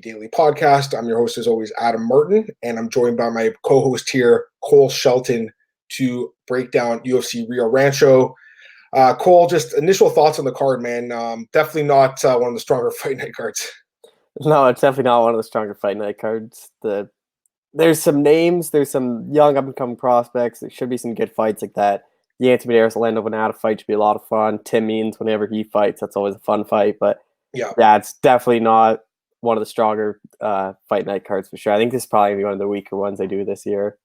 Daily Podcast. I'm your host, as always, Adam Martin, and I'm joined by my co-host here, Cole Shelton, to break down UFC Rio Rancho. Cole, just initial thoughts on the card, man. Definitely not one of the stronger fight night cards. No, it's definitely not one of the stronger fight night cards. There's some names, there's some young up-and-coming prospects. There should be some good fights like that. Jan Blachowicz, Orlando Venata fight should be a lot of fun. Tim Means, whenever he fights, that's always a fun fight. But yeah, it's definitely not one of the stronger fight night cards for sure. I think this is probably one of the weaker ones they do this year.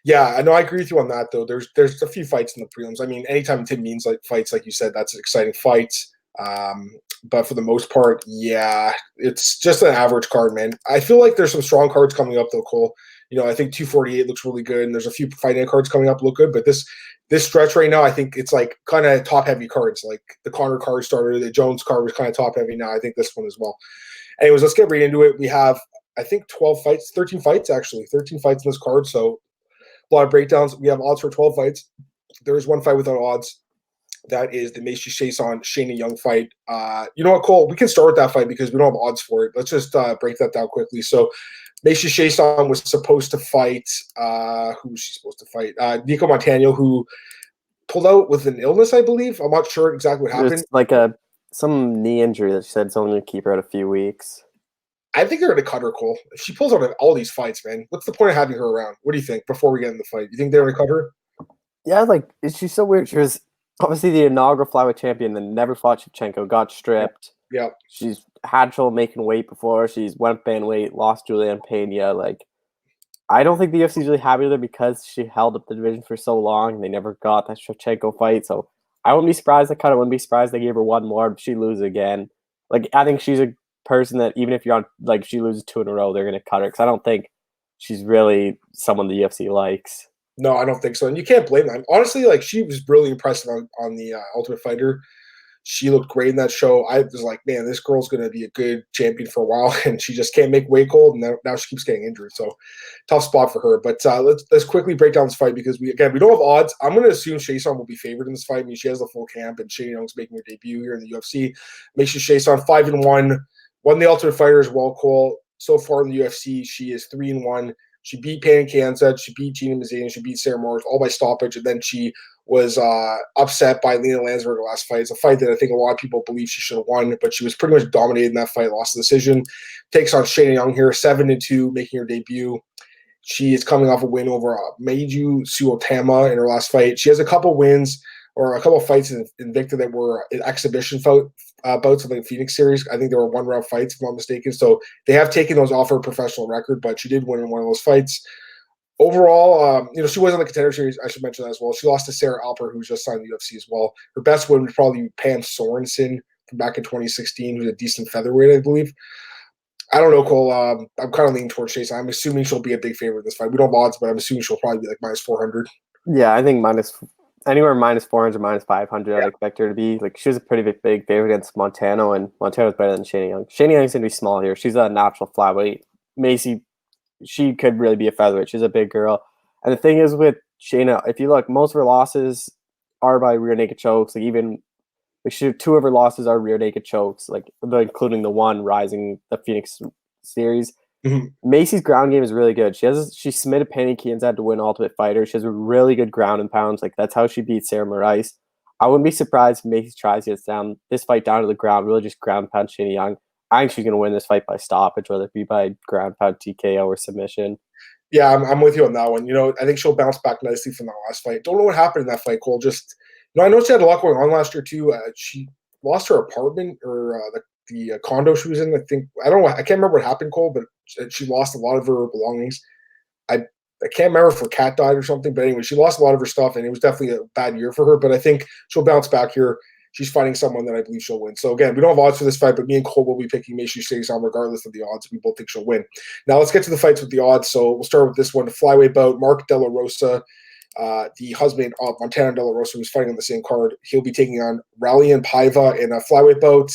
Yeah, I know. I agree with you on that, though. There's a few fights in the prelims. I mean, anytime Tim Means fights, like you said, that's an exciting fight. But for the most part, yeah, it's just an average card, man. I feel like there's some strong cards coming up, though, Cole. I think 248 looks really good, and there's a few fight night cards coming up look good. But this stretch right now, I think it's like kind of top heavy cards. Like the Connor card started, the Jones card was kind of top heavy. Now I think this one as well. Anyways, let's get right into it. We have, I think, 13 fights actually, 13 fights in this card. So a lot of breakdowns. We have odds for 12 fights. There is one fight without odds. That is the Macy Chiasson Shayna Young fight. You know what, Cole? We can start with that fight because we don't have odds for it. Let's just break that down quickly. So Macy Chiasson was supposed to fight. Who was she supposed to fight? Nico Montano, who pulled out with an illness, I believe. I'm not sure exactly what happened. It's like some knee injury that she said it's only going to keep her out a few weeks. I think they're going to cut her, Cole. If she pulls out of all these fights, man, what's the point of having her around? What do you think before we get in the fight? You think they're going to cut her? Yeah, she's so weird. She was obviously the inaugural flyweight champion, then never fought Shevchenko, got stripped. Yeah. She's had trouble making weight before. She's went bantamweight, lost Julianne Pena. I don't think the UFC's really happy with her because she held up the division for so long and they never got that Shevchenko fight. So I wouldn't be surprised. I kind of wouldn't be surprised they gave her one more, but she loses again. I think she's a person that even if you're on, if she loses 2 in a row, they're going to cut her because I don't think she's really someone the UFC likes. No, I don't think so. And you can't blame them. Honestly, she was really impressive on the Ultimate Fighter. She looked great in that show. I was like, man, this girl's going to be a good champion for a while, and she just can't make weight gold, and now she keeps getting injured. So tough spot for her. But let's quickly break down this fight because we don't have odds. I'm going to assume Chiasson will be favored in this fight. I mean, she has the full camp, and Shayna Young's making her debut here in the UFC. Makes Chiasson 5-1, won the Ultimate Fighter as well, Cole. So far in the UFC, she is 3-1. She beat Payne Kansas, she beat Gina Mazany, she beat Sarah Morris, all by stoppage, and then she was upset by Lena Landsberger last fight. It's a fight that I think a lot of people believe she should have won, but she was pretty much dominated in that fight, lost the decision. Takes on Shayna Young here, 7-2, making her debut. She is coming off a win over Meiju Suotama in her last fight. She has a couple wins or a couple of fights in Invicta that were exhibition bouts of the Phoenix series. I think there were 1-round fights, if I'm not mistaken. So they have taken those off her professional record, but she did win in one of those fights. Overall, she was on the Contender Series. I should mention that as well. She lost to Sarah Alper, who's just signed the UFC as well. Her best win would probably be Pam Sorensen from back in 2016, who's a decent featherweight, I believe. I don't know, Cole. I'm kind of leaning towards Chase. I'm assuming she'll be a big favorite in this fight. We don't have odds, but I'm assuming she'll probably be minus 400. Yeah, I think anywhere minus 400, minus 500, I'd expect her to be. She was a pretty big favorite against Montano, and Montano's better than Shayna Young. Shayna Young's going to be small here. She's a natural flyweight. Macy, she could really be a featherweight. She's a big girl. And the thing is with Shayna, if you look, most of her losses are by rear naked chokes. 2 of her losses are rear naked chokes, including the one rising the Phoenix series. Mm-hmm. Macy's ground game is really good. She submitted Penny Kianzad to win Ultimate Fighter. She has a really good ground and pounds. That's how she beat Sarah Morais. I wouldn't be surprised if Macy tries to get this fight down to the ground, really just ground pound Shayna Young. I think she's going to win this fight by stoppage, whether it be by ground pound TKO or submission. Yeah, I'm with you on that one. I think she'll bounce back nicely from that last fight. Don't know what happened in that fight, Cole. I know she had a lot going on last year too. She lost her apartment or the condo she was in. I can't remember what happened, Cole, but she lost a lot of her belongings. I can't remember if her cat died or something, but anyway, she lost a lot of her stuff, and it was definitely a bad year for her. But I think she'll bounce back here. She's fighting someone that I believe she'll win. So again, we don't have odds for this fight, but me and Cole will be picking Macy Chiasson regardless of the odds. We both think she'll win. Now let's get to the fights with the odds. So we'll start with this one, the flyweight bout. Mark De La Rosa, the husband of Montana De La Rosa, who's fighting on the same card. He'll be taking on Raulian Paiva in a flyweight bout.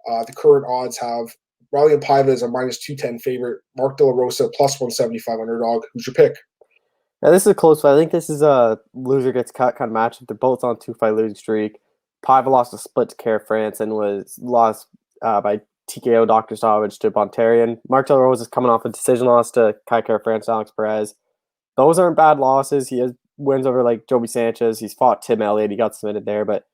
The current odds have Raulian Paiva is a minus 210 favorite. Mark De La Rosa plus 175 underdog. Who's your pick? Yeah, this is a close fight. I think this is a loser gets cut kind of matchup. They're both on 2-fight losing streak. Paiva lost a split to Care France and was lost by TKO Dr. Savage to Bontarian. Mark De La Rosa is coming off a decision loss to Kai Kara France, Alex Perez. Those aren't bad losses. He has wins over like Joby Sanchez. He's fought Tim Elliott. He got submitted there, but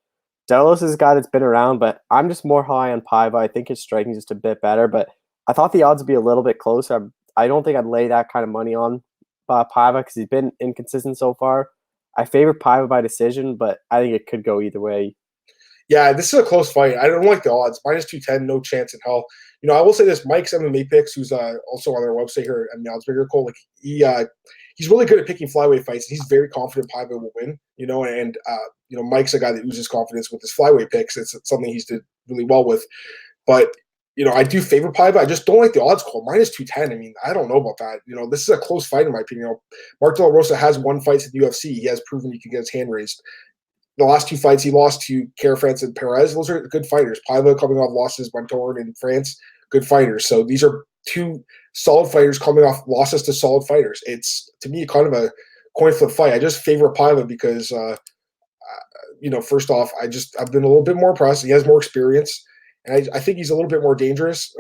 Delos is a guy that's been around, but I'm just more high on Paiva. I think his striking is just a bit better, but I thought the odds would be a little bit closer. I don't think I'd lay that kind of money on Paiva because he's been inconsistent so far. I favor Paiva by decision, but I think it could go either way. Yeah, this is a close fight. I don't like the odds. -210, no chance in hell. I will say this: Mike's MMA picks, who's also on our website here at Oddsbreaker, Cole. Like he's really good at picking flyweight fights. He's very confident Paiva will win. And Mike's a guy that oozes confidence with his flyweight picks. It's something he's did really well with. But I do favor Paiva. I just don't like the odds call. -210. I mean, I don't know about that. This is a close fight in my opinion. Mark De La Rosa has won fights at the UFC. He has proven he can get his hand raised. The last 2 fights he lost to Kara France and Perez. Those are good fighters. Paiva coming off losses, Bontorin in France, good fighters. So these are 2 solid fighters coming off losses to solid fighters. It's, to me, kind of a coin flip fight. I just favor Paiva because, first off, I've been a little bit more impressed. He has more experience, and I think he's a little bit more dangerous.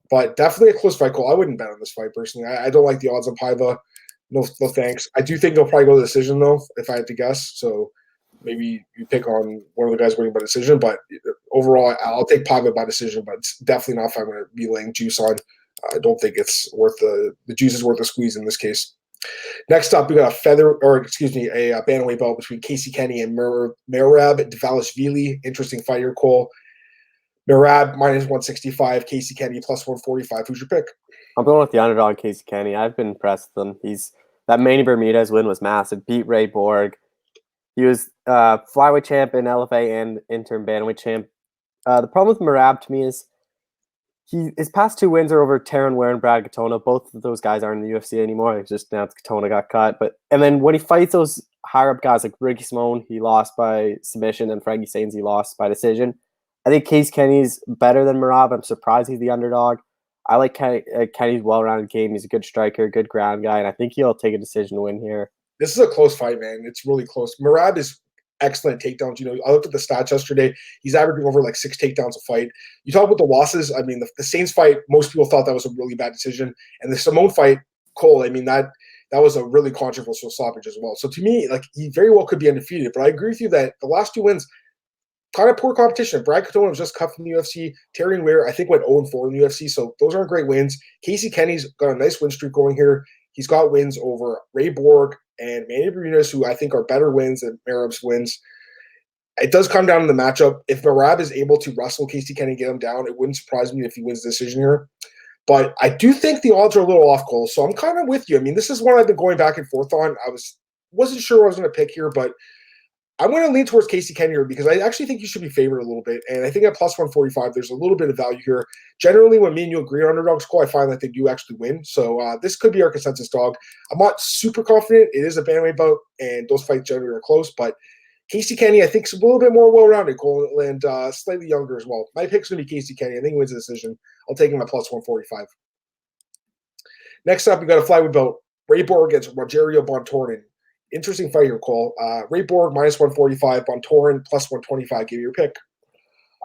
But definitely a close fight call. I wouldn't bet on this fight personally. I don't like the odds on Paiva. No thanks. I do think they'll probably go to decision though, if I had to guess. So maybe you pick on one of the guys winning by decision, but overall, I'll take Paiva by decision, but it's definitely not if I'm going to be laying juice on. I don't think it's worth the juice is worth the squeeze in this case. Next up, we got a bantamweight belt between Casey Kenny and Merab Dvalishvili. Interesting fight here, Cole. Merab -165, Casey Kenny +145. Who's your pick? I'm going with the underdog, Casey Kenny. I've been impressed with him. That Manny Bermudez win was massive. Beat Ray Borg. He was flyweight champ in LFA and interim bantamweight champ. The problem with Merab to me is his past 2 wins are over Taron Ware and Brad Katona. Both of those guys aren't in the UFC anymore. It's just now Katona got cut. And then when he fights those higher up guys like Ricky Simone, he lost by submission, and Frankie Sainz, he lost by decision. I think Case Kenny's better than Merab. I'm surprised he's the underdog. I like Kenny's well-rounded game. He's a good striker, good ground guy, and I think he'll take a decision win here. This is a close fight, man. It's really close. Merab is excellent takedowns. I looked at the stats yesterday. He's averaging over like 6 takedowns a fight. You talk about the losses. I mean, the Saints fight, most people thought that was a really bad decision. And the Simone fight, Cole, I mean, that was a really controversial stoppage as well. So to me, like, he very well could be undefeated. But I agree with you that the last 2 wins, kind of poor competition. Brad Katona was just cut from the UFC. Taron Ware, I think, went 0-4 in the UFC. So those aren't great wins. Casey Kenny's got a nice win streak going here. He's got wins over Ray Borg and Manny Bermudez, who I think are better wins than Merab's wins. It does come down to the matchup. If Merab is able to wrestle Casey Kenny and get him down, it wouldn't surprise me if he wins the decision here. But I do think the odds are a little off, Cole. So I'm kind of with you. I mean, this is one I've been going back and forth on. I wasn't sure what I was going to pick here, but I'm going to lean towards Casey Kenny here because I actually think you should be favored a little bit. And I think at +145, there's a little bit of value here. Generally, when me and you agree on underdogs, Cole, I find that they do actually win. So this could be our consensus dog. I'm not super confident. It is a bantamweight bout, and those fights generally are close. But Casey Kenny, I think, is a little bit more well-rounded, Cole, and slightly younger as well. My pick's going to be Casey Kenny. I think he wins the decision. I'll take him at +145. Next up, we got a flyweight bout. Ray Borg against Rogerio Bontorin. Interesting fight here, Cole. Ray Borg -145, Bontorin +125. Give me your pick.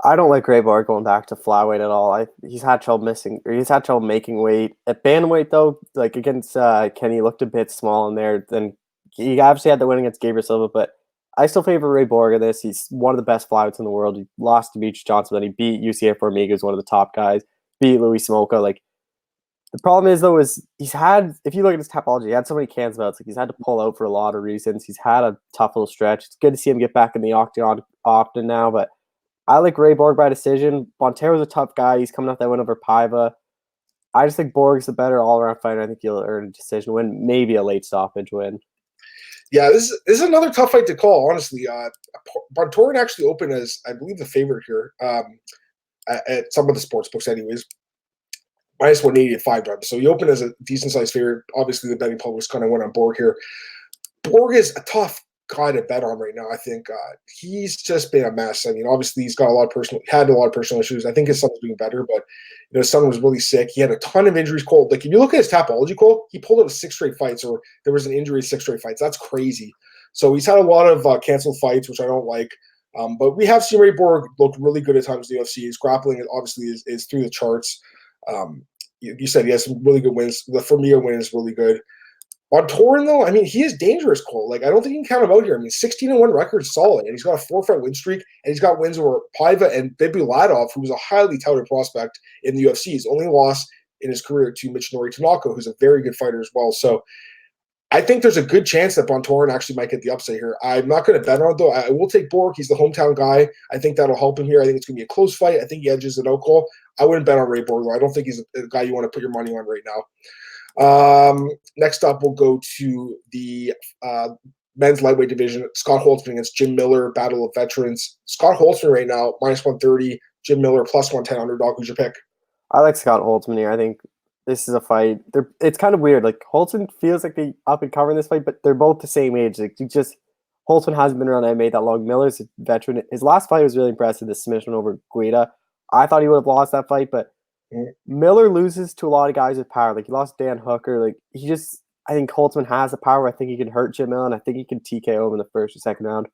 I don't like Ray Borg going back to flyweight at all. He's had trouble making weight. At bantamweight, though, like against Kenny, looked a bit small in there. Then he obviously had the win against Gabriel Silva, but I still favor Ray Borg in this. He's one of the best flyweights in the world. He lost to Beach Johnson, then he beat UCF Formiga, who's one of the top guys. Beat Louis Smolka. Like, the problem is, though, if you look at his topology, he had so many cans bouts. Like, he's had to pull out for a lot of reasons. He's had a tough little stretch. It's good to see him get back in the octagon often now, but I like Ray Borg by decision. Bontero's a tough guy. He's coming off that win over Paiva. I just think Borg's the better all-around fighter. I think he'll earn a decision win, maybe a late stoppage win. Yeah, this is another tough fight to call, honestly. Bontorin actually opened as, I believe, the favorite here at some of the sports books anyways. -180 at 5 So he opened as a decent-sized favorite. Obviously, the betting public kind of went on Borg here. Borg is a tough guy to bet on right now, I think. He's just been a mess. I mean, obviously, he's got had a lot of personal issues. I think his son's doing better, but his son was really sick. He had a ton of injuries, Cole. Like, if you look at his topology, Cole, he pulled out 6 straight fights, or there was an injury in 6 straight fights. That's crazy. So he's had a lot of canceled fights, which I don't like. But we have seen Ray Borg look really good at times in the UFC. His grappling obviously is through the charts. You said he has some really good wins. The Firmino win is really good. On Torin, though, I mean, he is dangerous, Cole. Like, I don't think you can count him out here. I mean, 16-1 record is solid, and he's got a 4-fight win streak, and he's got wins over Paiva and Bibulatov, who was a highly touted prospect in the UFC. His only loss in his career to Michinori Tanaka, who's a very good fighter as well. So I think there's a good chance that Bontorin actually might get the upset here. I'm not going to bet on it, though. I will take Borg. He's the hometown guy. I think that'll help him here. I think it's going to be a close fight. I think he edges it out, Cole. I wouldn't bet on Ray Borg, though. I don't think he's a guy you want to put your money on right now. Next up, we'll go to the men's lightweight division. Scott Holtzman against Jim Miller, Battle of Veterans. Scott Holtzman right now, -130. Jim Miller, +110 underdog. Who's your pick? I like Scott Holtzman here. I think this is a fight. It's kind of weird. Like, Holtzman feels like they up and cover in this fight, but they're both the same age. Like, Holtzman hasn't been around MMA that long. Miller's a veteran. His last fight was really impressive, the submission over Guida. I thought he would have lost that fight, but Miller loses to a lot of guys with power. Like, he lost Dan Hooker. Like, I think Holtzman has the power. I think he can hurt Jim Miller, and I think he can TKO him in the first or second round.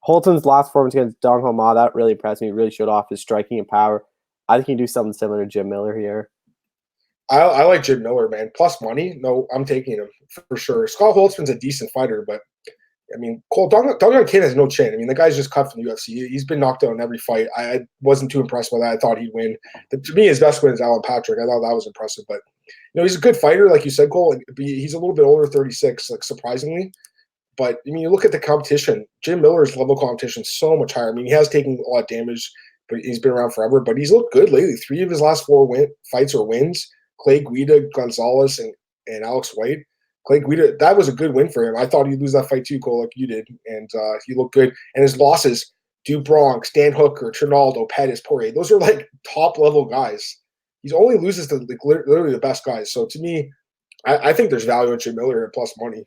Holtzman's last performance against Dong Ho Ma, that really impressed me. He really showed off his striking and power. I think he can do something similar to Jim Miller here. I like Jim Miller, man. Plus money, no, I'm taking him for sure. Scott Holtzman's a decent fighter, but I mean, Cole Dong King has no chin. I mean, the guy's just cut from the UFC. He's been knocked out in every fight. I wasn't too impressed by that. I thought he'd win. To me, his best win is Alan Patrick. I thought that was impressive, but he's a good fighter, like you said, Cole. He's a little bit older, 36, like surprisingly. But I mean, you look at the competition. Jim Miller's level competition is so much higher. I mean, he has taken a lot of damage, but he's been around forever. But he's looked good lately. 3 of his last 4 fights are wins. Clay Guida, Gonzalez, and Alex White. Clay Guida, that was a good win for him. I thought he'd lose that fight too, Cole, like you did. And he looked good. And his losses, Duke Bronx, Dan Hooker, Trinaldo, Pettis, Poirier, those are like top-level guys. He's only loses to like literally the best guys. So to me, I think there's value in Jim Miller at plus money.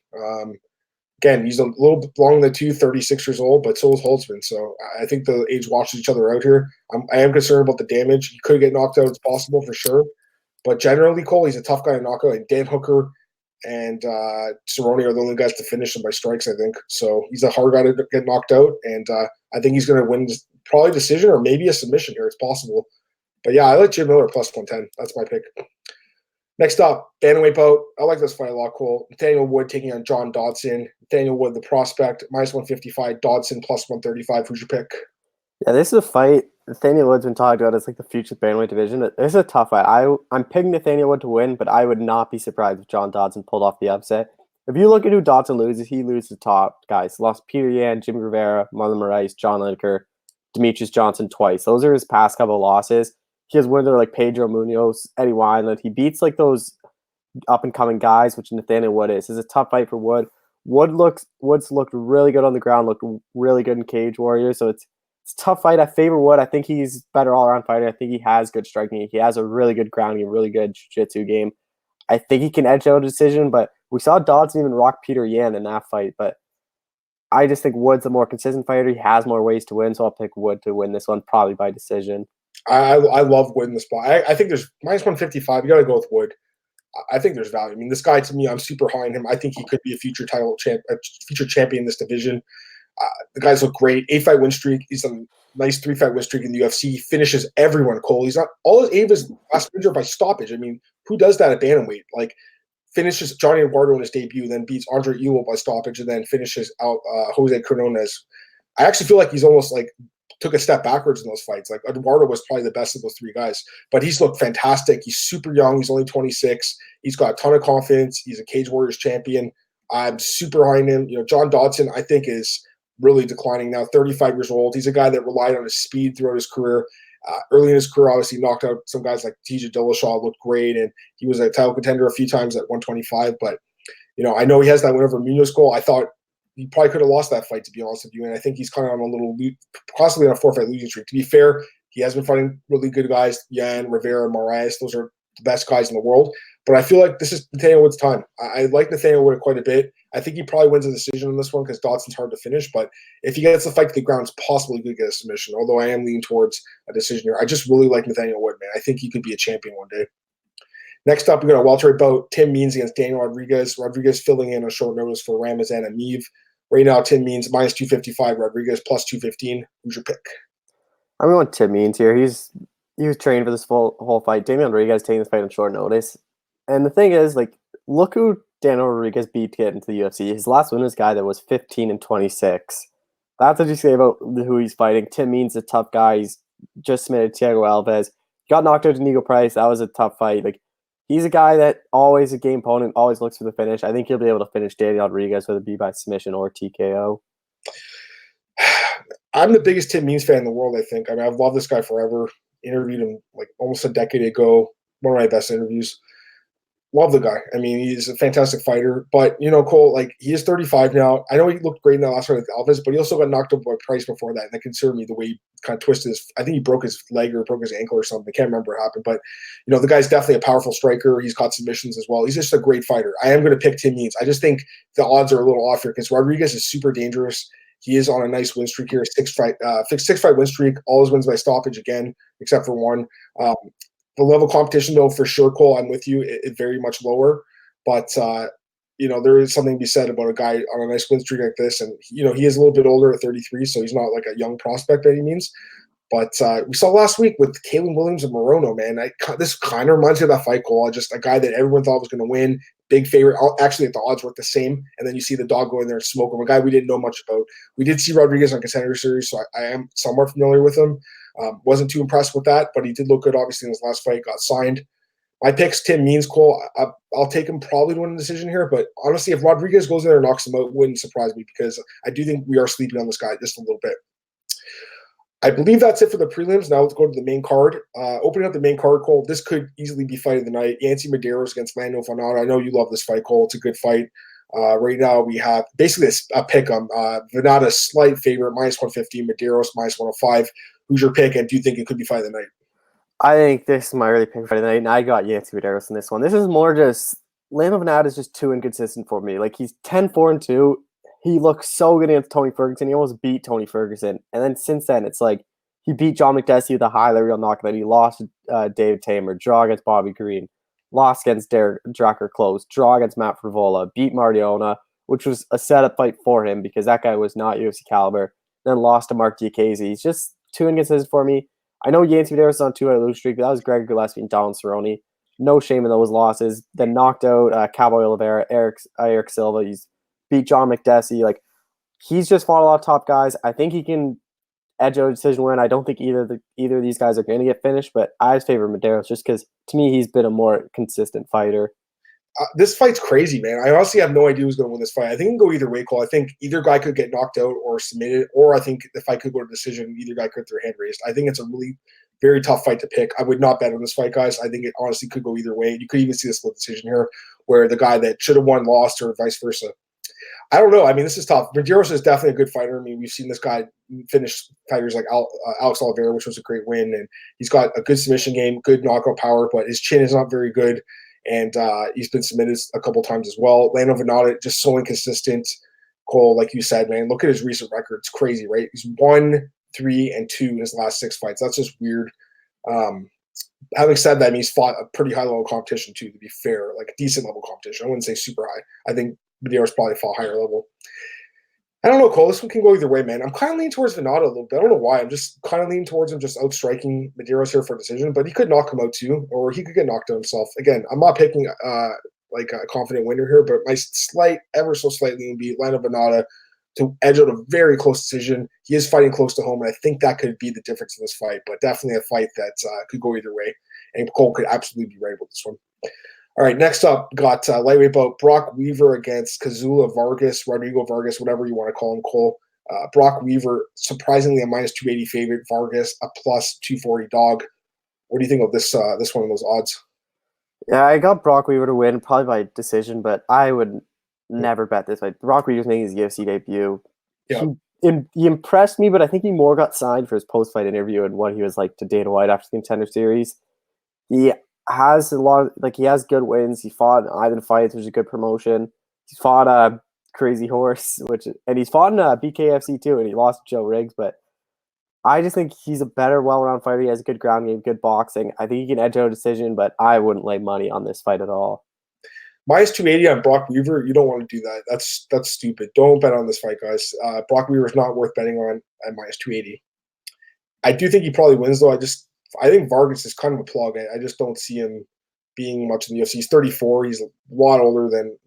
Again, he's a little bit long in the tooth, 36 years old, but so is Holtzman. So I think the age washes each other out here. I am concerned about the damage. He could get knocked out. It's possible for sure. But generally, Cole, he's a tough guy to knock out. And Dan Hooker and Cerrone are the only guys to finish him by strikes, I think. So he's a hard guy to get knocked out. And I think he's going to win probably a decision or maybe a submission here. It's possible. But yeah, I like Jim Miller plus 110. That's my pick. Next up, bantamweight bout. I like this fight a lot, Cole. Nathaniel Wood taking on John Dodson. Nathaniel Wood, the prospect, -155. Dodson plus 135. Who's your pick? Yeah, this is a fight Nathaniel Wood's been talked about as like the future bantamweight division. This is a tough fight. I'm picking Nathaniel Wood to win, but I would not be surprised if John Dodson pulled off the upset. If you look at who Dodson loses, he loses the top guys. He lost Peter Yan, Jimmy Rivera, Marlon Moraes, John Lineker, Demetrius Johnson twice. Those are his past couple of losses. He has winners like Pedro Munoz, Eddie Wineland. He beats like those up-and-coming guys, which Nathaniel Wood is. It's a tough fight for Wood. Wood's looked really good on the ground, looked really good in Cage Warrior, so it's a tough fight. I favor Wood. I think he's better all-around fighter. I think he has good striking. He has a really good ground game, really good jiu-jitsu game. I think he can edge out a decision, but we saw Dodson even rock Peter Yan in that fight, but I just think Wood's a more consistent fighter. He has more ways to win, so I'll pick Wood to win this one, probably by decision. I love Wood in the spot. I think there's -155. You got to go with Wood. I think there's value. I mean, this guy, to me, I'm super high on him. I think he could be a future champion in this division. The guys look great. 8-fight win streak. He's a nice 3-fight win streak in the UFC. He finishes everyone, Cole. He's not all his Ava's last wins are by stoppage. I mean, who does that at bantamweight? Like, finishes Johnny Eduardo in his debut, then beats Andre Ewell by stoppage, and then finishes out Jose Quinones. I actually feel like he's almost like took a step backwards in those fights. Like, Eduardo was probably the best of those 3 guys, but he's looked fantastic. He's super young. He's only 26. He's got a ton of confidence. He's a Cage Warriors champion. I'm super high on him. John Dodson, I think, is really declining now, 35 years old. He's a guy that relied on his speed throughout his career. Early in his career, obviously knocked out some guys like TJ Dillashaw, looked great, and he was a title contender a few times at 125. But, I know he has that win over Munoz goal. I thought he probably could have lost that fight, to be honest with you. And I think he's kind of on a little, possibly on a 4-fight losing streak. To be fair, he has been fighting really good guys, Yan, Rivera, Moraes. Those are the best guys in the world. But I feel like this is Nathaniel Wood's time. I like Nathaniel Wood quite a bit. I think he probably wins a decision on this one because Dodson's hard to finish. But if he gets the fight to the ground, it's possible he could get a submission, although I am leaning towards a decision here. I just really like Nathaniel Wood, man. I think he could be a champion one day. Next up, we got a welterweight bout. Tim Means against Daniel Rodriguez. Rodriguez filling in on short notice for Ramazan Ameev. Right now, Tim Means minus 255, Rodriguez plus 215. Who's your pick? I'm going Tim Means here. He was trained for this whole fight. Damian Rodriguez taking this fight on short notice. And the thing is, like, look who Daniel Rodriguez beat to get into the UFC. His last win was a guy that was 15-26. That's what you say about who he's fighting. Tim Means a tough guy. He's just submitted Thiago Alves. Got knocked out to Nico Price. That was a tough fight. Like, he's a guy that always a game opponent, always looks for the finish. I think he'll be able to finish Daniel Rodriguez, whether it be by submission or TKO. I'm the biggest Tim Means fan in the world, I think. I mean, I've loved this guy forever. Interviewed him like almost a decade ago. One of my best interviews. Love the guy. I mean, he's a fantastic fighter. But, Cole, like, he is 35 now. I know he looked great in that last fight with Alves, but he also got knocked out by Price before that. And that concerned me the way he kind of twisted his – I think he broke his leg or broke his ankle or something. I can't remember what happened. But, the guy's definitely a powerful striker. He's got submissions as well. He's just a great fighter. I am going to pick Tim Means. I just think the odds are a little off here because Rodriguez is super dangerous. He is on a nice win streak here, six-fight win streak. All his wins by stoppage again, except for one. The level of competition, though, for sure, Cole, I'm with you, it very much lower. But, there is something to be said about a guy on a nice win streak like this. And, he is a little bit older at 33, so he's not like a young prospect by any means. But we saw last week with Kalen Williams and Morono, man. This kind of reminds me of that fight, Cole. Just a guy that everyone thought was going to win, big favorite. Actually, the odds were the same. And then you see the dog go in there and smoke him, a guy we didn't know much about. We did see Rodriguez on Contender Series, so I am somewhat familiar with him. Wasn't too impressed with that, but he did look good, obviously, in his last fight, got signed. My pick's Tim Means, Cole. I'll take him probably to win the decision here, but honestly, if Rodriguez goes in there and knocks him out, it wouldn't surprise me because I do think we are sleeping on this guy just a little bit. I believe that's it for the prelims. Now let's go to the main card. Opening up the main card, Cole, this could easily be fight of the night. Yancy Medeiros against Lando Venata. I know you love this fight, Cole. It's a good fight. Right now we have basically a pick 'em. Venata slight favorite, minus 115, Medeiros minus 105. Who's your pick, and do you think it could be fight of the night? I think this is my early pick for the night, and I got Yancy Medeiros in this one. This is more just Lando Venata is just too inconsistent for me. Like, he's 10-4-2. He looks so good against Tony Ferguson. He almost beat Tony Ferguson, and then since then, it's like he beat John McDessie with a highlight reel knockout. He lost David Tamer, draw against Bobby Green, lost against Drakkar Close, draw against Matt Frivola, beat Martiona, which was a setup fight for him because that guy was not UFC caliber. Then lost to Mark Diakiese. He's just too inconsistent for me. I know Yancy Medeiros is on 2-5 lose streak, but that was Greg Gillespie and Donald Cerrone. No shame in those losses. Then knocked out Cowboy Oliveira, Eric Silva. He's beat John McDessie. Like, he's just fought a lot of top guys. I think he can edge out a decision win. I don't think either of these guys are going to get finished, but I just favor Medeiros just because, to me, he's been a more consistent fighter. This fight's crazy, man. I honestly have no idea who's going to win this fight. I think it can go either way, Cole. I think either guy could get knocked out or submitted, or I think the fight could go to decision. Either guy could get their hand raised. I think it's a really very tough fight to pick. I would not bet on this fight, guys. I think it honestly could go either way. You could even see a split decision here where the guy that should have won lost or vice versa. I don't know. I mean, this is tough. Medeiros is definitely a good fighter. I mean, we've seen this guy finish fighters like Alex Oliveira, which was a great win. And he's got a good submission game, good knockout power, but his chin is not very good. And he's been submitted a couple times as well. Lando Venata, just so inconsistent. Cole, like you said, man, look at his recent record. It's crazy, right? He's 1-3-2 in his last 6 fights. That's just weird. Having said that, I mean, he's fought a pretty high level competition too, to be fair, like a decent level competition. I wouldn't say super high. I think Medeiros probably fought higher level. I don't know, Cole. This one can go either way, man. I'm kind of leaning towards Venata a little bit. I don't know why. I'm just kind of leaning towards him just outstriking Medeiros here for a decision, but he could knock him out too, or he could get knocked out himself. Again, I'm not picking like a confident winner here, but my ever so slightly would be Lando Venata to edge out a very close decision. He is fighting close to home, and I think that could be the difference in this fight, but definitely a fight that could go either way, and Cole could absolutely be right with this one. All right, next up, got lightweight bout Brock Weaver against Kazula Vargas, Rodrigo Vargas, whatever you want to call him, Cole. Brock Weaver, surprisingly a minus 280 favorite. Vargas, a plus 240 dog. What do you think of this one of those odds? Yeah, I got Brock Weaver to win, probably by decision, but I would never bet this fight. Brock Weaver's making his UFC debut. Yeah. He impressed me, but I think he more got signed for his post-fight interview and what he was like to Dana White after the Contender Series. He has he has good wins. He fought in Ivan Fights, which is a good promotion. He's fought Crazy Horse, and he's fought in BKFC too, and he lost to Joe Riggs. But I just think he's a better, well-rounded fighter. He has a good ground game, good boxing. I think he can edge out a decision, but I wouldn't lay money on this fight at all. Minus 280 on Brock Weaver. You don't want to do that. That's stupid. Don't bet on this fight, guys. Brock Weaver is not worth betting on at minus 280. I do think he probably wins, though. I think Vargas is kind of a plug. I just don't see him being much in the UFC. He's 34. He's a lot older than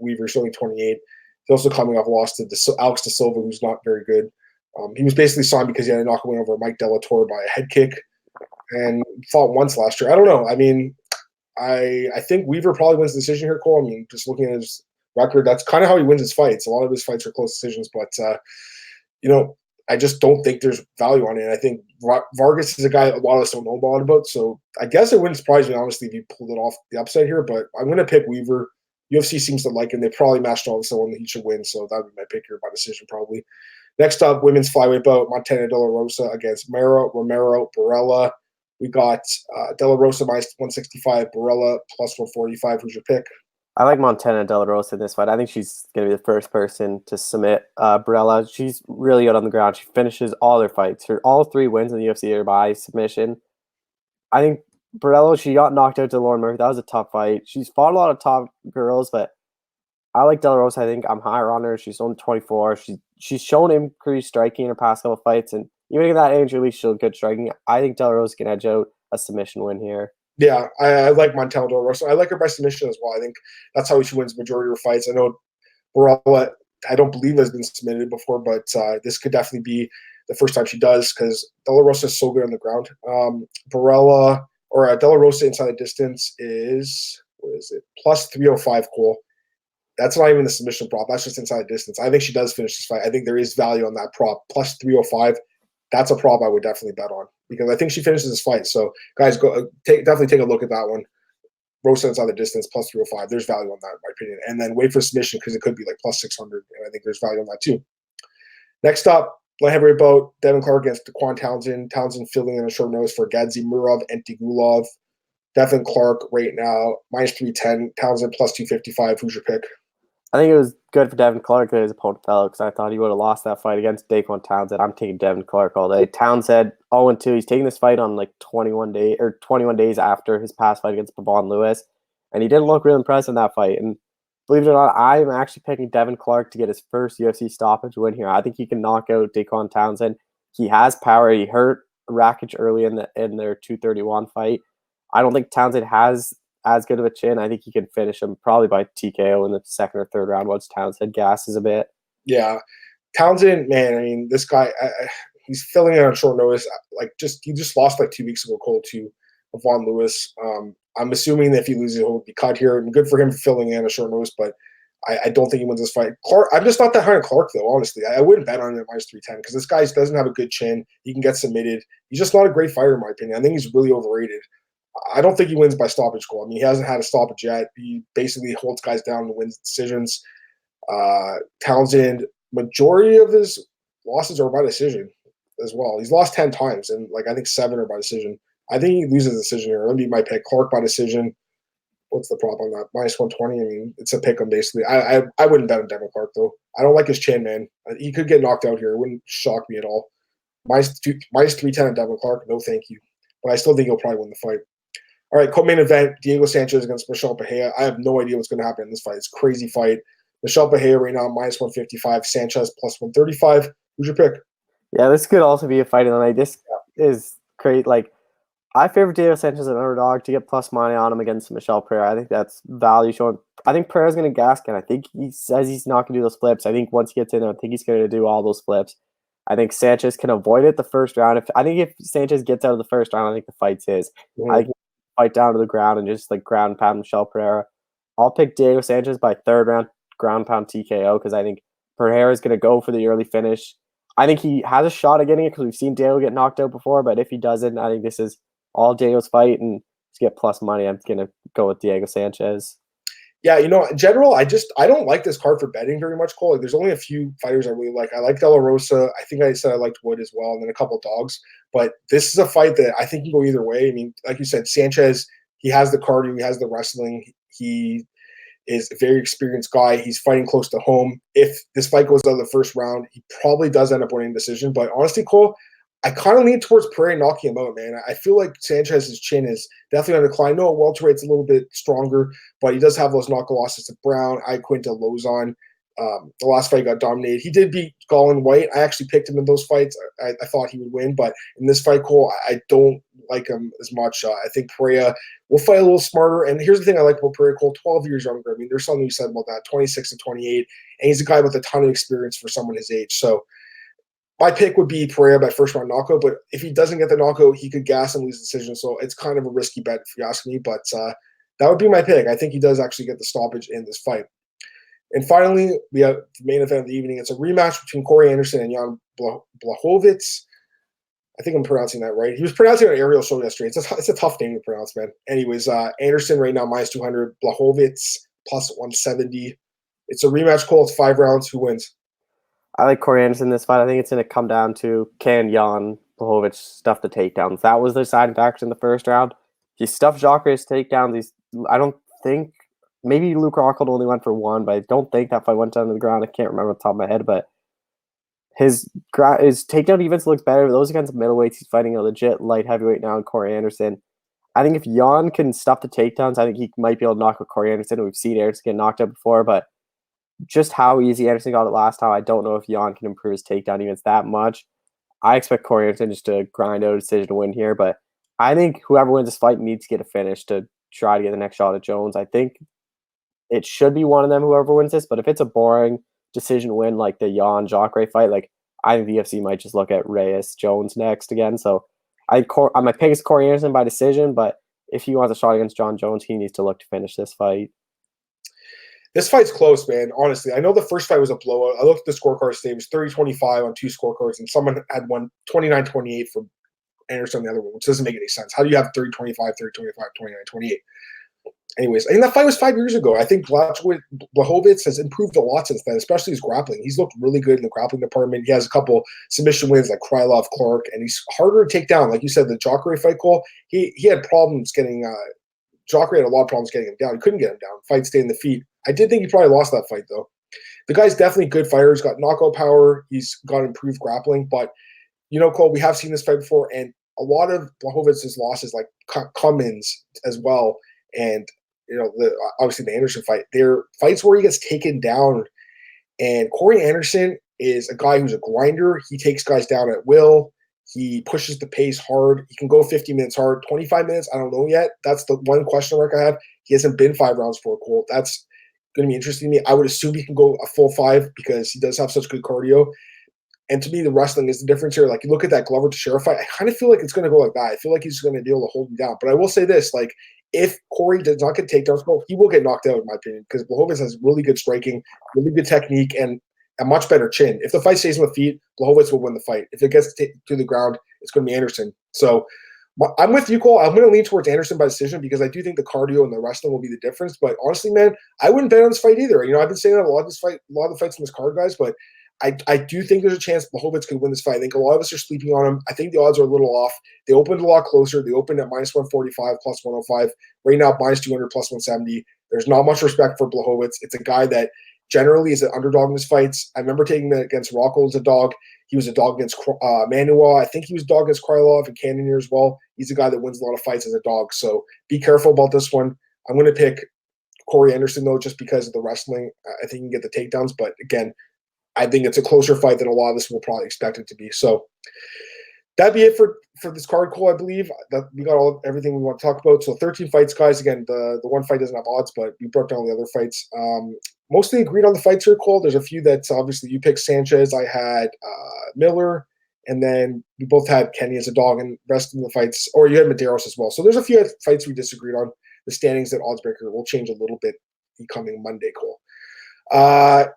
Weaver. He's only 28. He's also coming off a loss to Alex De Silva, who's not very good. He was basically signed because he had to knock a win over Mike Delatorre by a head kick and fought once last year. I don't know. I mean, I think Weaver probably wins the decision here, Cole. I mean, just looking at his record, that's kind of how he wins his fights. A lot of his fights are close decisions, but I just don't think there's value on it. I think Vargas is a guy a lot of us don't know a lot about, so I guess it wouldn't surprise me, honestly, if he pulled it off the upside here, but I'm going to pick Weaver. UFC seems to like him. They probably matched on someone that he should win, so that would be my pick here by decision probably. Next up, women's flyweight bout, Montana De La Rosa against Romero Barella. We got De La Rosa minus 165, Barella plus 145. Who's your pick? I like Montana De La Rosa in this fight. I think she's going to be the first person to submit Barella. She's really good on the ground. She finishes all their fights. All 3 wins in the UFC are by submission. I think Barella, she got knocked out to Lauren Murphy. That was a tough fight. She's fought a lot of top girls, but I like De La Rosa. I think I'm higher on her. She's only 24. She's shown increased striking in her past couple fights, and even in that age, at least she'll good striking. I think De La Rosa can edge out a submission win here. Yeah, I like Montana De La Rosa. I like her by submission as well. I think that's how she wins the majority of her fights. I know Barella, I don't believe has been submitted before, but this could definitely be the first time she does because De La Rosa is so good on the ground. Barella or De La Rosa inside the distance is, what is it, plus 305, Cole. That's not even the submission prop. That's just inside the distance. I think she does finish this fight. I think there is value on that prop. Plus 305. That's a prop I would definitely bet on because I think she finishes this fight. So, guys, definitely take a look at that one. Rosa inside the distance, plus 305. There's value on that, in my opinion. And then wait for submission because it could be like plus 600. And I think there's value on that too. Next up, light heavyweight bout, Devin Clark against Daquan Townsend. Townsend filling in a short nose for Gadzi Murov and Tigulov. Devin Clark right now, minus 310. Townsend plus 255. Who's your pick? I think it was good for Devin Clark that his opponent fell because I thought he would have lost that fight against Daquan Townsend. I'm taking Devin Clark all day. Townsend 0-2. He's taking this fight on like 21 days after his past fight against Pavon Lewis, and he didn't look real impressive in that fight. And believe it or not, I'm actually picking Devin Clark to get his first UFC stoppage win here. I think he can knock out Daquan Townsend. He has power. He hurt Rakic early in their 231 fight. I don't think Townsend has as good of a chin. I think he can finish him probably by TKO in the second or third round once Townsend gasses a bit. Yeah. Townsend, man, I mean, this guy, he's filling in on short notice. He just lost like 2 weeks ago, Cole, to Von Lewis. I'm assuming that if he loses, he'll be cut here. And good for him for filling in a short notice, but I don't think he wins this fight. Clark, I'm just not that high on Clark, though, honestly. I wouldn't bet on him at minus 310 because this guy doesn't have a good chin. He can get submitted. He's just not a great fighter, in my opinion. I think he's really overrated. I don't think he wins by stoppage goal. I mean, he hasn't had a stoppage yet. He basically holds guys down and wins decisions. Townsend, majority of his losses are by decision as well. He's lost 10 times, and I think 7 are by decision. I think he loses a decision here. Let me my pick. Clark by decision. What's the prop on that? Minus 120. I mean, it's a pick 'em basically. I wouldn't bet on Devin Clark though. I don't like his chin, man. He could get knocked out here. It wouldn't shock me at all. Minus 310 on Devin Clark. No, thank you. But I still think he'll probably win the fight. All right, co-main event, Diego Sanchez against Michel Pereira. I have no idea what's going to happen in this fight. It's a crazy fight. Michel Pereira right now, minus 155. Sanchez, plus 135. Who's your pick? Yeah, this could also be a fight of the night. This is great. I favor Diego Sanchez as an underdog to get plus money on him against Michel Pereira. I think that's value showing. I think Pereira's going to gas him. I think he says he's not going to do those flips. I think once he gets in there, I think he's going to do all those flips. I think Sanchez can avoid it the first round. I think if Sanchez gets out of the first round, I think the fight's his. Mm-hmm. I think fight down to the ground and just ground pound Michel Pereira. I'll pick Diego Sanchez by third round ground pound TKO because I think Pereira is going to go for the early finish. I think he has a shot at getting it because we've seen Diego get knocked out before, but if he doesn't, I think this is all Diego's fight, and to get plus money, I'm going to go with Diego Sanchez. Yeah, in general, I don't like this card for betting very much, Cole. There's only a few fighters I really like. I like De La Rosa. I think I said I liked Wood as well, and then a couple of dogs. But this is a fight that I think can go either way. I mean, like you said, Sanchez, he has the cardio, he has the wrestling. He is a very experienced guy. He's fighting close to home. If this fight goes out of the first round, he probably does end up winning a decision. But honestly, Cole, I kind of lean towards Pereira knocking him out, man. I feel like Sanchez's chin is definitely on decline. No, welterweight's a little bit stronger, but he does have those knockout losses to Brown, Iquinta, Lozon. The last fight got dominated. He did beat Gallin White. I actually picked him in those fights. I thought he would win, but in this fight, Cole, I don't like him as much. I think Pereira will fight a little smarter. And here's the thing I like about Pereira, Cole, 12 years younger. I mean, there's something you said about that, 26 and 28, and he's a guy with a ton of experience for someone his age. So my pick would be Pereira by first round knockout, but if he doesn't get the knockout, he could gas and lose the decision. So it's kind of a risky bet if you ask me, but that would be my pick. I think he does actually get the stoppage in this fight. And finally, we have the main event of the evening. It's a rematch between Corey Anderson and Jan Blachowicz. I think I'm pronouncing that right. He was pronouncing it on Ariel's show yesterday. It's a tough name to pronounce, man. Anyways, Anderson right now minus 200, Blachowicz plus 170. It's a rematch, Cole. It's 5 rounds. Who wins? I like Corey Anderson in this fight. I think it's going to come down to can Jan Blachowicz stuff the takedowns. That was the deciding factor in the first round. He stuffed Jacque's takedowns. I don't think maybe Luke Rockhold only went for 1, but I don't think that fight went down to the ground. I can't remember off the top of my head, but his takedown defense looks better. Those against middleweights, he's fighting a legit light heavyweight now in Corey Anderson. I think if Jan can stuff the takedowns, I think he might be able to knock out Corey Anderson. We've seen Anderson get knocked out before, but just how easy Anderson got it last time, I don't know if Jan can improve his takedown defense that much. I expect Corey Anderson just to grind out a decision to win here, but I think whoever wins this fight needs to get a finish to try to get the next shot at Jones. I think it should be one of them, whoever wins this, but if it's a boring decision win like the Jan Jacare fight, like I think the UFC might just look at Reyes Jones next again. So my pick is Corey Anderson by decision, but if he wants a shot against John Jones, he needs to look to finish this fight. This fight's close, man. Honestly, I know the first fight was a blowout. I looked at the scorecards today. It was 30-25 on 2 scorecards, and someone had one 29-28 for Anderson on the other one, which doesn't make any sense. How do you have 30-25, 30-25, 29-28? Anyways, I think that fight was 5 years ago. I think Blachowicz has improved a lot since then, especially his grappling. He's looked really good in the grappling department. He has a couple submission wins like Krylov, Clark, and he's harder to take down. Like you said, the Jacare fight, Cole, he had problems getting Jacare had a lot of problems getting him down. He couldn't get him down. Fight stayed in the feet. I did think he probably lost that fight, though. The guy's definitely a good fighter. He's got knockout power. He's got improved grappling. But, Cole, we have seen this fight before, and a lot of Blachowicz's losses, like Cummins as well, and obviously the Anderson fight, they're fights where he gets taken down. And Corey Anderson is a guy who's a grinder. He takes guys down at will. He pushes the pace hard. He can go 50 minutes hard. 25 minutes, I don't know yet. That's the one question mark I have. He hasn't been 5 rounds for a Cole. That's going to be interesting to me. I would assume he can go a full 5 because he does have such good cardio. And to me, the wrestling is the difference here. Like, you look at that Glover Teixeira fight, I kind of feel like it's going to go like that. I feel like he's going to be able to hold him down. But I will say this, like, if Corey does not get takedowns, he will get knocked out, in my opinion, because Blachowicz has really good striking, really good technique, and a much better chin. If the fight stays on the feet, Blachowicz will win the fight. If it gets to the ground, it's going to be Anderson. So I'm with you, Cole. I'm going to lean towards Anderson by decision because I do think the cardio and the wrestling will be the difference. But honestly, man, I wouldn't bet on this fight either. I've been saying that a lot of the fights in this card, guys, but I do think there's a chance Blachowicz could win this fight. I think a lot of us are sleeping on him. I think the odds are a little off. They opened a lot closer. They opened at minus 145, plus 105. Right now, minus 200, plus 170. There's not much respect for Blachowicz. It's a guy that generally is an underdog in his fights. I remember taking that against Rockhold as a dog. He was a dog against Manuel. I think he was a dog against Krylov and Cannonier as well. He's a guy that wins a lot of fights as a dog. So be careful about this one. I'm going to pick Corey Anderson, though, just because of the wrestling. I think he can get the takedowns. But again, I think it's a closer fight than a lot of us will probably expect it to be. So that'd be it for this card, Cole, I believe. That we got everything we want to talk about. So 13 fights, guys. Again, the one fight doesn't have odds, but we broke down the other fights. Mostly agreed on the fights here, Cole. There's a few that obviously you picked Sanchez. I had Miller, and then we both had Kenny as a dog, and the rest of the fights, or you had Medeiros as well. So there's a few fights we disagreed on. The standings at Oddsbreaker will change a little bit the coming Monday, Cole. I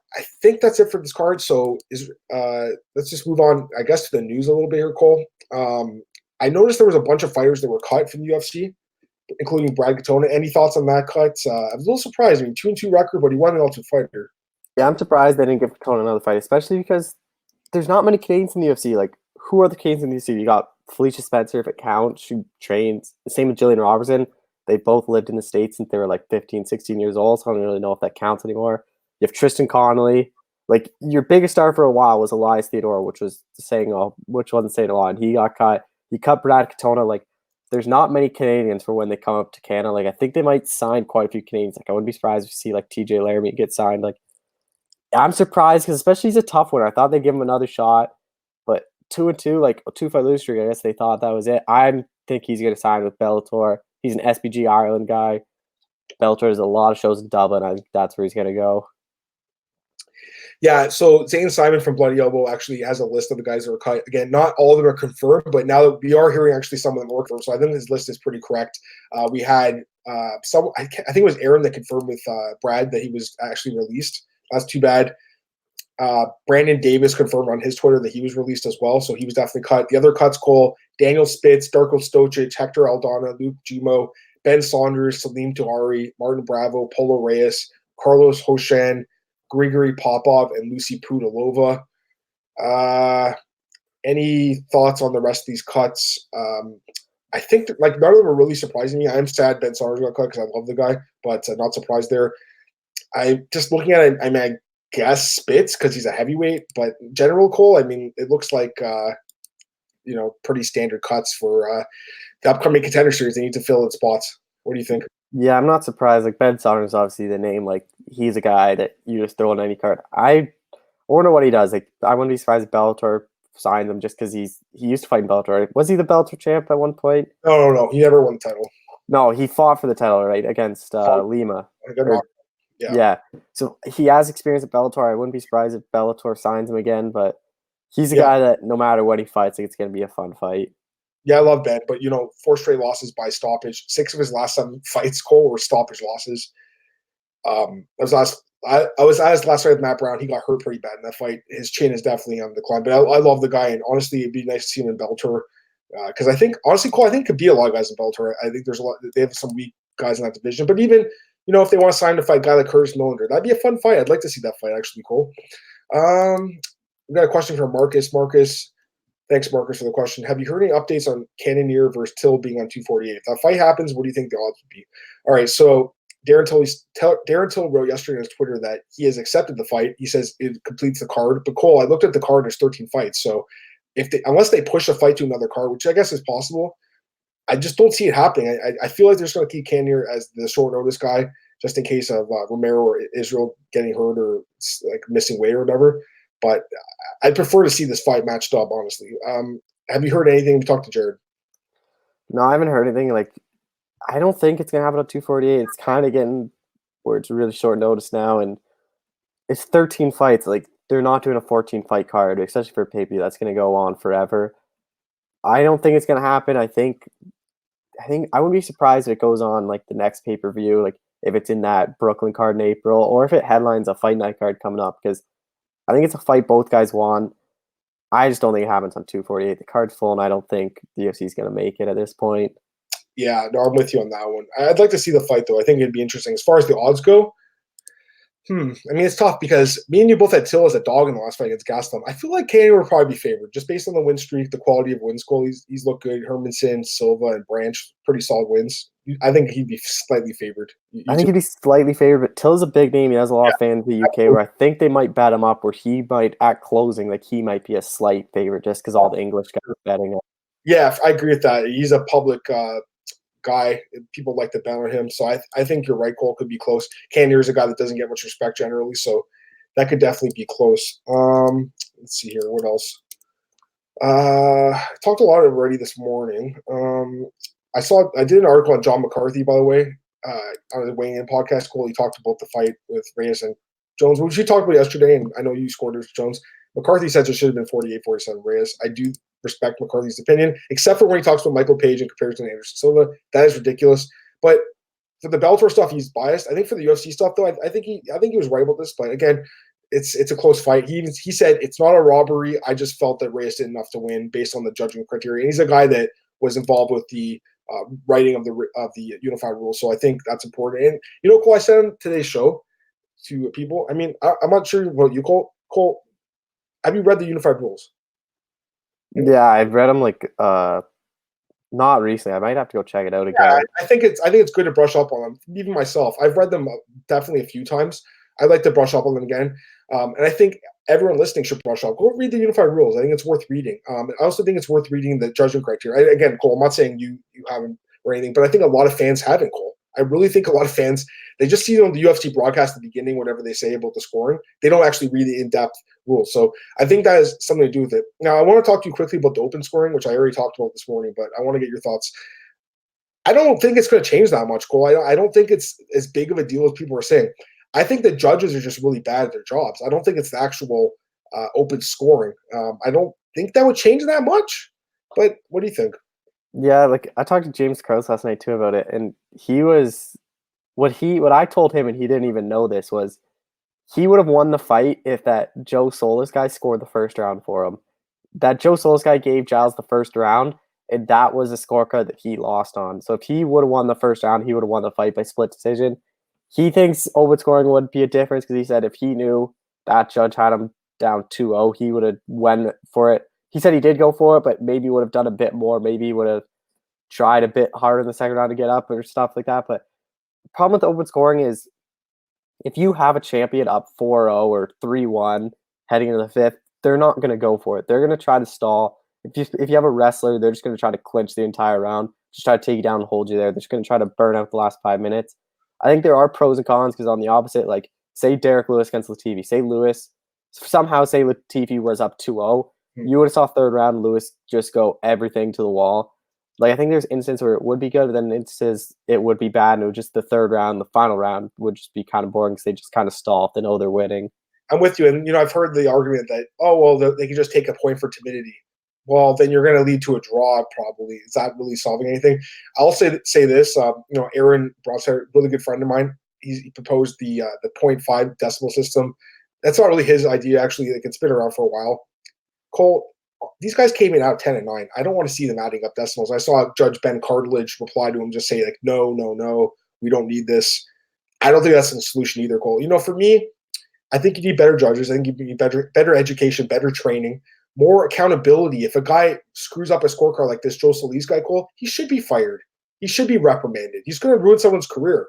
think that's it for this card. So let's just move on, I guess, to the news a little bit here, Cole. I noticed there was a bunch of fighters that were cut from the UFC, including Brad Katona. Any thoughts on that cut? I was a little surprised. I mean, 2-2 record, but he won an Ultimate Fighter. Yeah, I'm surprised they didn't give Katona another fight, especially because there's not many Canadians in the UFC. Like, who are the Canadians in the UFC? You got Felicia Spencer, if it counts. She trains. The same with Jillian Robertson. They both lived in the States since they were like 15, 16 years old, so I don't really know if that counts anymore. You have Tristan Connolly. Like your biggest star for a while was Elias Theodore, which wasn't saying a lot. And he got cut. He cut Brad Katona. Like there's not many Canadians for when they come up to Canada. Like I think they might sign quite a few Canadians. Like I wouldn't be surprised if you see like TJ Laramie get signed. Like I'm surprised because especially he's a tough one. I thought they'd give him another shot, but 2-2, like a 2-5 lose streak. I guess they thought that was it. I think he's going to sign with Bellator. He's an SBG Ireland guy. Bellator has a lot of shows in Dublin. I think that's where he's going to go. Yeah, so Zane Simon from Bloody Elbow actually has a list of the guys that were cut. Again, not all of them are confirmed, but now that we are hearing actually some of them were confirmed, so I think his list is pretty correct. We had some, I think it was Aaron that confirmed with Brad that he was actually released. That's too bad. Brandon Davis confirmed on his Twitter that he was released as well, so he was definitely cut. The other cuts, Cole, Daniel Spitz, Darko Stocic, Hector Aldana, Luke Gimo, Ben Saunders, Salim Tuhari, Martin Bravo, Polo Reyes, Carlos Hoshan, Grigory Popov, and Lucy Pudilova. Any thoughts on the rest of these cuts? I think like none of them are really surprising me. I'm sad Ben Saunders got cut because I love the guy, but not surprised there. I just looking at it, I mean, I guess Spitz because he's a heavyweight, but General Cole, I mean, it looks like pretty standard cuts for the upcoming contender series. They need to fill in spots. What do you think? Yeah, I'm not surprised. Like Ben Saunders is obviously the name. Like he's a guy that you just throw in any card. I wonder what he does. Like I wouldn't be surprised if Bellator signs him just because he used to fight in Bellator. Was he the Bellator champ at one point? No. He never won the title. No, he fought for the title, right, against Lima. Yeah. So he has experience at Bellator. I wouldn't be surprised if Bellator signs him again, but he's a guy that no matter what he fights, like, it's going to be a fun fight. Yeah, I love Ben, but 4 straight losses by stoppage. 6 of his last 7 fights, Cole, were stoppage losses. I was asked last night with Matt Brown. He got hurt pretty bad in that fight. His chin is definitely on the decline. But I love the guy, and honestly, it'd be nice to see him in Bellator because I think, honestly, Cole, I think could be a lot of guys in Bellator. I think there's a lot. They have some weak guys in that division. But even if they want to sign to fight a guy like Curtis Millender, that'd be a fun fight. I'd like to see that fight actually, Cole. We got a question from Marcus. Thanks, Marcus, for the question. Have you heard any updates on Cannonier versus Till being on 248? If that fight happens, what do you think the odds would be? All right, so Darren Till wrote yesterday on his Twitter that he has accepted the fight. He says it completes the card. But Cole, I looked at the card. There's 13 fights. So unless they push a fight to another card, which I guess is possible, I just don't see it happening. I feel like they're just going to keep Cannonier as the short notice guy just in case of Romero or Israel getting hurt or like missing weight or whatever. But I'd prefer to see this fight matched up, honestly. Have you heard anything? We talked to Jared. No, I haven't heard anything. Like, I don't think it's going to happen at 248. It's kind of getting where it's really short notice now. And it's 13 fights. Like, they're not doing a 14-fight card, especially for a pay-per-view. That's going to go on forever. I don't think it's going to happen. I think I wouldn't be surprised if it goes on, like, the next pay-per-view, like, if it's in that Brooklyn card in April, or if it headlines a fight night card coming up, because I think it's a fight both guys want. I just don't think it happens on 248. The card's full, and I don't think the UFC is going to make it at this point. Yeah, no, I'm with you on that one. I'd like to see the fight, though. I think it'd be interesting. As far as the odds go, I mean, it's tough because me and you both had Till as a dog in the last fight against Gastelum. I feel like Canadian would probably be favored, just based on the win streak, the quality of wins. He's looked good. Hermanson, Silva, and Branch, pretty solid wins. I think he'd be slightly favored. I think he'd be slightly favored, but Till's a big name. He has a lot of fans in the UK where I think they might bet him up, where he might, at closing, like he might be a slight favorite just because all the English guys are betting him. Yeah, I agree with that. He's a public guy. People like to bet on him. So I think you're right, Cole. Could be close. Cannonier is a guy that doesn't get much respect generally, so that could definitely be close. Let's see here. What else? I talked a lot already this morning. I did an article on John McCarthy, by the way, on the Weighing In podcast. Cole, he talked about the fight with Reyes and Jones, which we talked about yesterday, and I know you scored it with Jones. McCarthy says it should have been 48-47 Reyes. I do respect McCarthy's opinion, except for when he talks about Michael Page in comparison to Anderson Silva. That is ridiculous. But for the Bellator stuff, he's biased. I think for the UFC stuff, though, I think he was right about this. But again, it's a close fight. He said it's not a robbery. I just felt that Reyes did enough to win based on the judging criteria. And he's a guy that was involved with the writing of the unified rules. So I think that's important. And Cole, I said on today's show to people. I mean, I'm not sure about you, Cole. Cole, have you read the unified rules? Yeah, I've read them not recently. I might have to go check it out again. Yeah, I think it's good to brush up on them. Even myself, I've read them definitely a few times. I'd like to brush up on them again. And I think everyone listening should brush up. Go read the unified rules. I think it's worth reading. I also think it's worth reading the judging criteria. Again, Cole, I'm not saying you haven't or anything, but I think a lot of fans haven't, Cole. I really think a lot of fans, they just see it on the UFC broadcast at the beginning, whatever they say about the scoring. They don't actually read the in-depth rules. So I think that has something to do with it. Now, I want to talk to you quickly about the open scoring, which I already talked about this morning, but I want to get your thoughts. I don't think it's going to change that much, Cole. I don't think it's as big of a deal as people are saying. I think the judges are just really bad at their jobs. I don't think it's the actual open scoring. I don't think that would change that much. But what do you think? Yeah, like I talked to James Krause last night too about it, and he was what I told him, and he didn't even know this, was he would have won the fight if that Joe Solis guy scored the first round for him. That Joe Solis guy gave Giles the first round, and that was a scorecard that he lost on. So if he would have won the first round, he would have won the fight by split decision. He thinks open scoring would be a difference because he said if he knew that judge had him down 2-0, he would have went for it. He said he did go for it, but maybe would have done a bit more. Maybe he would have tried a bit harder in the second round to get up or stuff like that. But the problem with open scoring is if you have a champion up 4-0 or 3-1 heading into the fifth, they're not going to go for it. They're going to try to stall. If you have a wrestler, they're just going to try to clinch the entire round, just try to take you down and hold you there. They're just going to try to burn out the last 5 minutes. I think there are pros and cons because on the opposite, like say Derek Lewis against Latifi, say Lewis somehow say Latifi was up 2-0, you would have saw third round Lewis just go everything to the wall. Like I think there's instances where it would be good, but then instances it would be bad, and it would just the third round, the final round would just be kind of boring because they just kind of stall if they know they're winning. I'm with you, and I've heard the argument that they can just take a point for timidity. Well, then you're going to lead to a draw. Probably is that really solving anything? I'll say this. Aaron Bronstein, really good friend of mine, he proposed the 0.5 decimal system. That's not really his idea. Actually, like it's been around for a while. Cole, these guys came in out 10-9. I don't want to see them adding up decimals. I saw Judge Ben Cartilage reply to him, just say like, no, we don't need this. I don't think that's the solution either, Cole. For me, I think you need better judges. I think you need better education, better training, more accountability. If a guy screws up a scorecard like this Joe Solis guy, Cole, he should be fired. He should be reprimanded. He's going to ruin someone's career.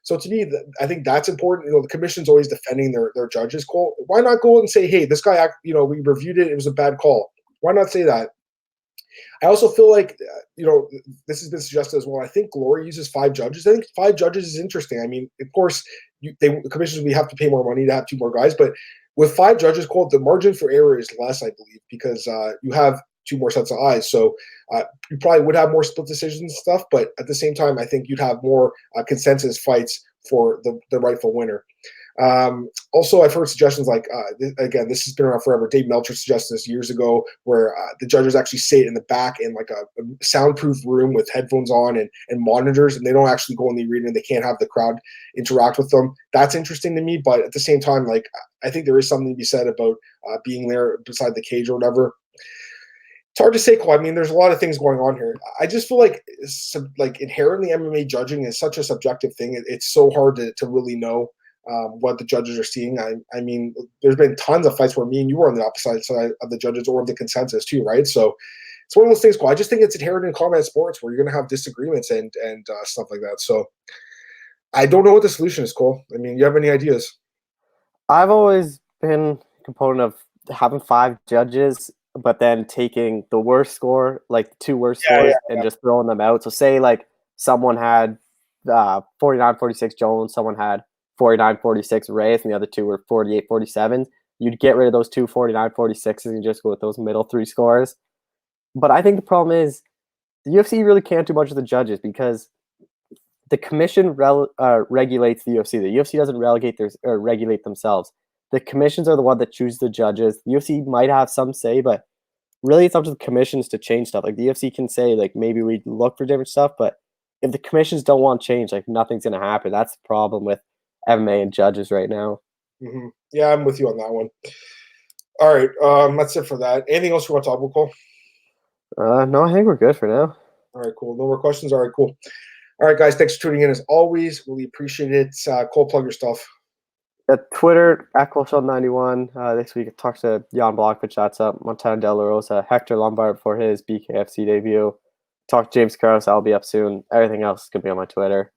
So to me, I think that's important. The commission's always defending their judges, Cole. Why not go and say, hey, this guy, we reviewed it. It was a bad call. Why not say that? I also feel like, this has been suggested as well. I think Glory uses 5 judges. I think 5 judges is interesting. I mean, of course, the commissions, we have to pay more money to have 2 more guys. But with 5 judges, Cole, the margin for error is less, I believe, because you have 2 more sets of eyes. So you probably would have more split decisions and stuff. But at the same time, I think you'd have more consensus fights for the rightful winner. Also, I've heard suggestions like, again, this has been around forever. Dave Meltzer suggested this years ago, where the judges actually sit in the back in like a soundproof room with headphones on and monitors, and they don't actually go in the arena. They can't have the crowd interact with them. That's interesting to me, but at the same time, like I think there is something to be said about being there beside the cage or whatever. It's hard to say, Cole. I mean, there's a lot of things going on here. I just feel like inherently MMA judging is such a subjective thing. It's so hard to really know what the judges are seeing. I mean, there's been tons of fights where me and you were on the opposite side of the judges or of the consensus too, right? So it's one of those things, Cole. I just think it's inherent in combat sports where you're going to have disagreements and stuff like that. So I don't know what the solution is, Cole. I mean, you have any ideas? I've always been a component of having 5 judges, but then taking the worst score, like the 2 worst scores, and just throwing them out. So say like someone had 49-46 Jones, someone had 49-46 Reyes, and the other 2 were 48-47. You'd get rid of those 2 49-46s and just go with those middle 3 scores. But I think the problem is the UFC really can't do much with the judges because the commission regulates the UFC. The UFC doesn't regulate themselves. The commissions are the one that choose the judges. The UFC might have some say, but really it's up to the commissions to change stuff. Like the UFC can say, like, maybe we look for different stuff, but if the commissions don't want change, like nothing's going to happen. That's the problem with MMA and judges right now. Mm-hmm. Yeah, I'm with you on that one. All right, that's it for that. Anything else you want to talk about, Cole? No, I think we're good for now. All right, cool. No more questions? All right, cool. All right, guys, thanks for tuning in as always. Really appreciate it. Cole, plug your stuff. At Twitter, @ColeShell91. This week I talked to Jan Blachowicz, that's up. Montana De La Rosa, Hector Lombard for his BKFC debut. Talked to James Krause, I'll be up soon. Everything else is going to be on my Twitter.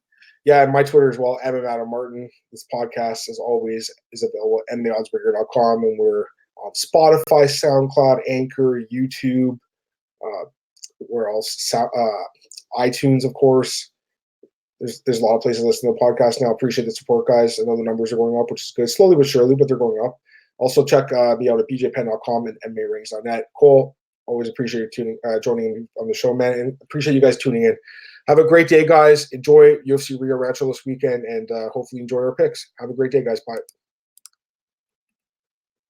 Yeah, and my Twitter as well, Adam Martin. This podcast, as always, is available at mmaoddsbreaker.com, and we're on Spotify, SoundCloud, Anchor, YouTube, where else? iTunes, of course. There's a lot of places to listen to the podcast now. Appreciate the support, guys. I know the numbers are going up, which is good. Slowly but surely, but they're going up. Also, check me out at bjpenn.com and mmarings.net. Cole, always appreciate you joining me on the show, man, and appreciate you guys tuning in. Have a great day, guys. Enjoy UFC Rio Rancho this weekend, and hopefully enjoy our picks. Have a great day, guys. Bye.